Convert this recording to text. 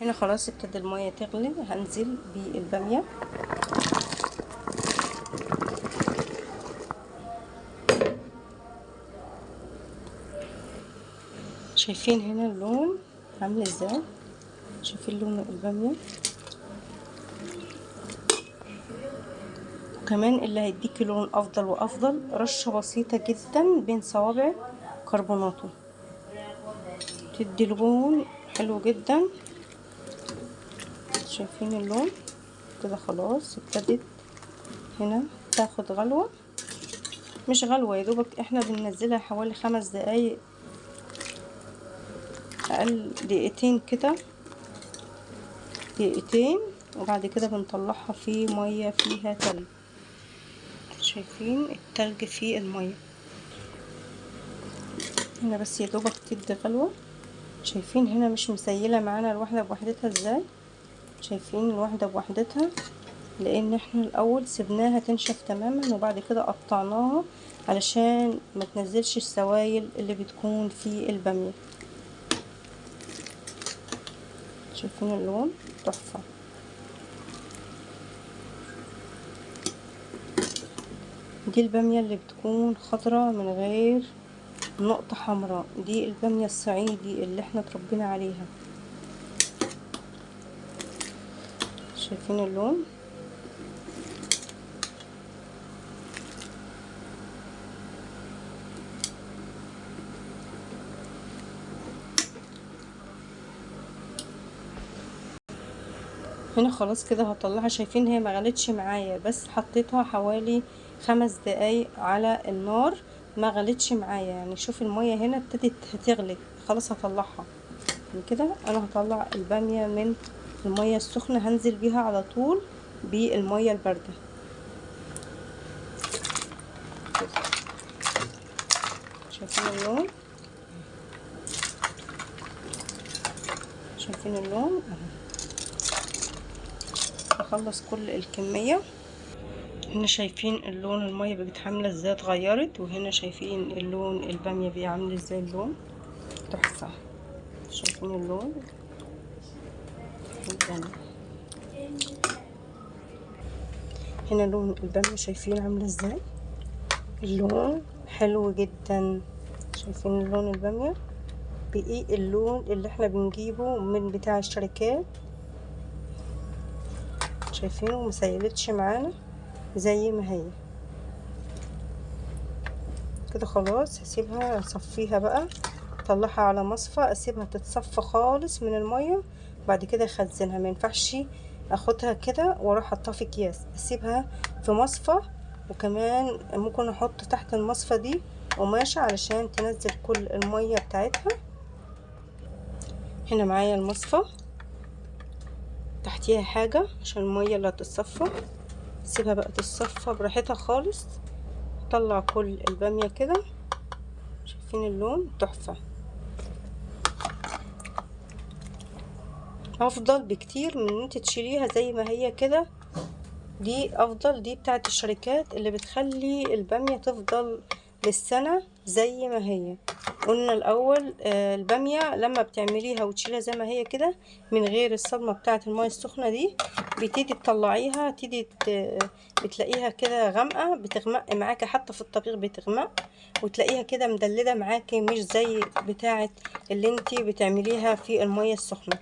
هنا خلاص ابتدى المية تغلي، هنزل بالبامية. شايفين هنا اللون عامل ازاي؟ شايفين لون البامية؟ وكمان اللي هيديكي لون افضل وافضل رشة بسيطة جدا بين صوابع كربوناتو، تدي لون حلو جدا. شايفين اللون كده؟ خلاص ابتدت هنا تاخد غلوة، مش غلوة، يا دوبك احنا بننزلها حوالي 5 دقايق، اقل دقيقتين كده، دقيقتين، وبعد كده بنطلعها في مية فيها تلج. شايفين التلج في المية هنا؟ بس يا دوبك تدي غلوة. شايفين هنا مش مسيلة معانا الواحدة بوحدتها ازاي؟ شايفين الواحدة بوحدتها، لان احنا الاول سيبناها تنشف تماما وبعد كده قطعناها علشان ما تنزلش السوائل اللي بتكون في البامية. شايفين اللون؟ تحفة. دي البامية اللي بتكون خضرة من غير نقطة حمراء، دي البامية الصعيدي اللي احنا اتربينا عليها. شايفين اللون؟ هنا خلاص كده هطلعها. شايفين هي ما غلتش معايا، بس حطيتها حوالي 5 دقايق على النار، ما غلتش معايا يعني. شوف المية هنا ابتدت هتغلي، خلاص هطلعها. من كده انا هطلع البامية من المية السخنة، هنزل بيها على طول بالمية الباردة. شايفين اللون؟ شايفين اللون؟ اخلص كل الكمية. هنا شايفين اللون المية بقت عاملة ازاي، اتغيرت. وهنا شايفين اللون البامية بقى عامل ازاي، اللون تحفة. شايفين اللون؟ هنا لون البامية شايفين عاملة ازاي، اللون حلو جدا. شايفين اللون البامية بقي اللون اللي احنا بنجيبه من بتاع الشركات. شايفينه مسيلتش معانا زي ما هي كده. خلاص هسيبها اصفيها بقى، اطلعها على مصفى، اسيبها تتصفى خالص من المية، بعد كده اخزنها. ما ينفعش اخدها كده واروح احطها في اكياس، اسيبها في مصفى. وكمان ممكن احط تحت المصفى دي قماشة علشان تنزل كل المية بتاعتها. هنا معايا المصفى تحتيها حاجة عشان المية اللي هتتصفى. سيبها بقى تتصفى براحتها خالص. طلع كل البامية كده. شايفين اللون؟ تحفة. افضل بكتير من ان انت تشيليها زي ما هي كده، دي افضل. دي بتاعت الشركات اللي بتخلي البامية تفضل للسنة زي ما هي. قلنا الاول البامية لما بتعمليها وتشيلها زي ما هي كده من غير الصدمة بتاعت المية السخنة دي، بتيجي تطلعيها بتلاقيها كده غامقة، بتغمق معاكي حتى في الطبيخ بتغمق، وتلاقيها كده مدلدة معاكي، مش زي بتاعت اللي انتي بتعمليها في المية السخنة.